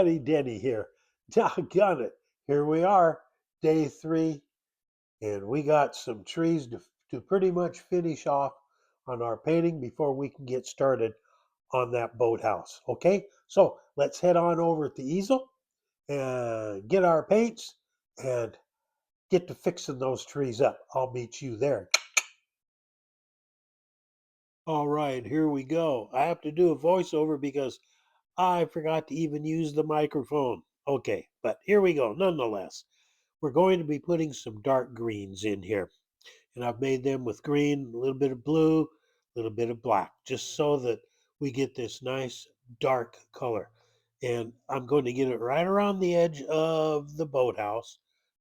buddy Denny here. Doggone it. Here we are, day 3, and we got some trees to pretty much finish off on our painting before we can get started on that boathouse. Okay, so let's head on over at the easel and get our paints and get to fixing those trees up. I'll meet you there. All right, here we go. I have to do a voiceover because I forgot to even use the microphone. Okay, but here we go nonetheless. We're going to be putting some dark greens in here. And I've made them with green, a little bit of blue, a little bit of black, just so that we get this nice dark color. And I'm going to get it right around the edge of the boathouse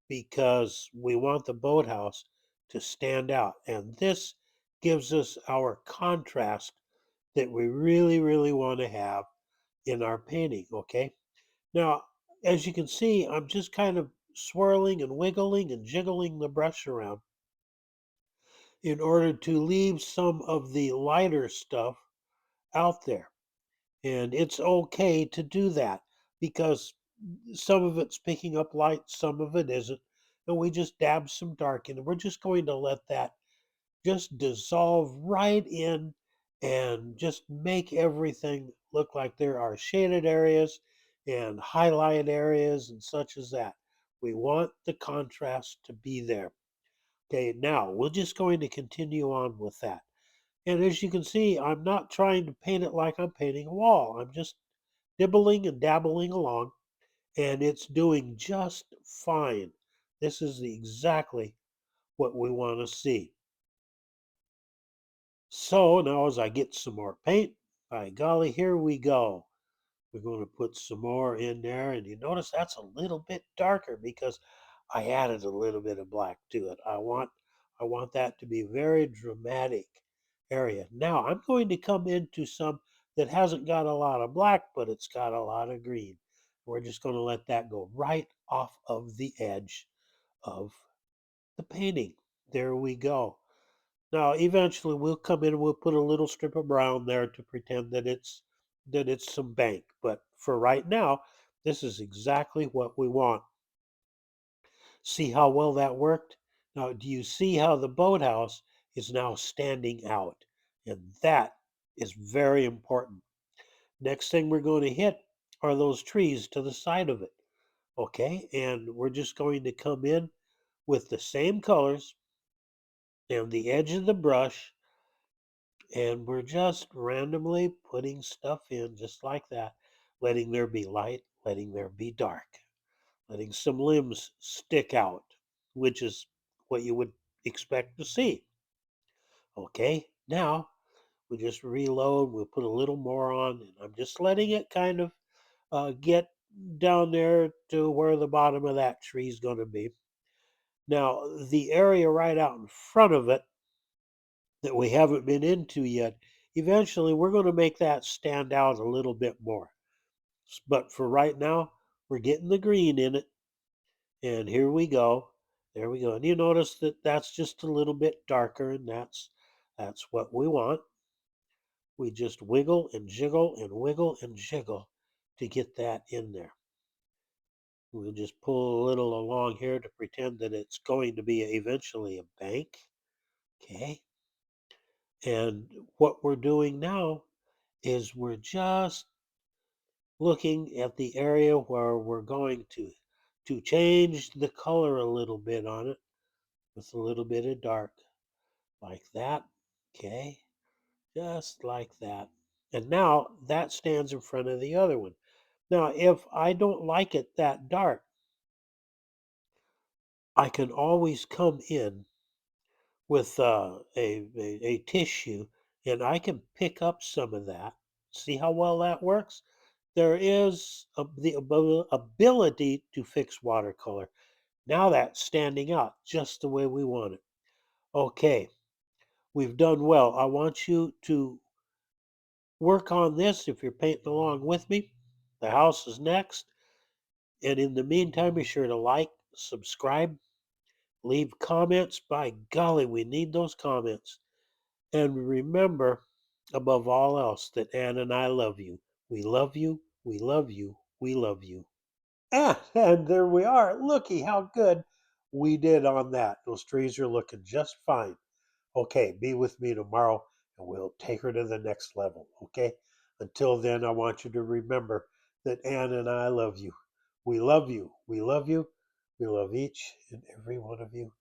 because we want the boathouse to stand out. And this gives us our contrast that we really, really want to have in our painting, okay? Now, as you can see, I'm just kind of swirling and wiggling and jiggling the brush around in order to leave some of the lighter stuff out there. And it's okay to do that because some of it's picking up light, some of it isn't. And we just dab some dark in. And we're just going to let that just dissolve right in and just make everything look like there are shaded areas and highlight areas and such as that. We want the contrast to be there. Okay, now we're just going to continue on with that. And as you can see, I'm not trying to paint it like I'm painting a wall. I'm just dibbling and dabbling along, and it's doing just fine. This is exactly what we want to see. So now as I get some more paint, by golly, here we go. We're going to put some more in there, and you notice that's a little bit darker because I added a little bit of black to it. I want that to be very dramatic area. Now I'm going to come into some that hasn't got a lot of black, but it's got a lot of green. We're just going to let that go right off of the edge of the painting. There we go. Now, eventually, we'll come in and we'll put a little strip of brown there to pretend that it's some bank. But for right now, this is exactly what we want. See how well that worked? Now, do you see how the boathouse is now standing out? And that is very important. Next thing we're going to hit are those trees to the side of it. Okay, and we're just going to come in with the same colors and the edge of the brush, and we're just randomly putting stuff in just like that, letting there be light, letting there be dark, letting some limbs stick out, which is what you would expect to see. Okay, now we just reload, we'll put a little more on, and I'm just letting it kind of get down there to where the bottom of that tree is going to be. Now, the area right out in front of it that we haven't been into yet, eventually we're going to make that stand out a little bit more. But for right now, we're getting the green in it. And here we go. There we go. And you notice that that's just a little bit darker, and that's what we want. We just wiggle and jiggle and wiggle and jiggle to get that in there. We'll just pull a little along here to pretend that it's going to be eventually a bank. Okay. And what we're doing now is we're just looking at the area where we're going to change the color a little bit on it with a little bit of dark like that. Okay, just like that. And now that stands in front of the other one. Now if I don't like it that dark, I can always come in with a tissue, and I can pick up some of that. See how well that works? There is the ability to fix watercolor. Now that's standing out just the way we want it. Okay, we've done well. I want you to work on this if you're painting along with me. The house is next. And in the meantime, be sure to like, subscribe, leave comments. By golly, we need those comments. And remember, above all else, that Ann and I love you. We love you. We love you. We love you. And there we are. Looky how good we did on that. Those trees are looking just fine. Okay, be with me tomorrow and we'll take her to the next level. Okay? Until then, I want you to remember that Ann and I love you. We love you. We love you. We love each and every one of you.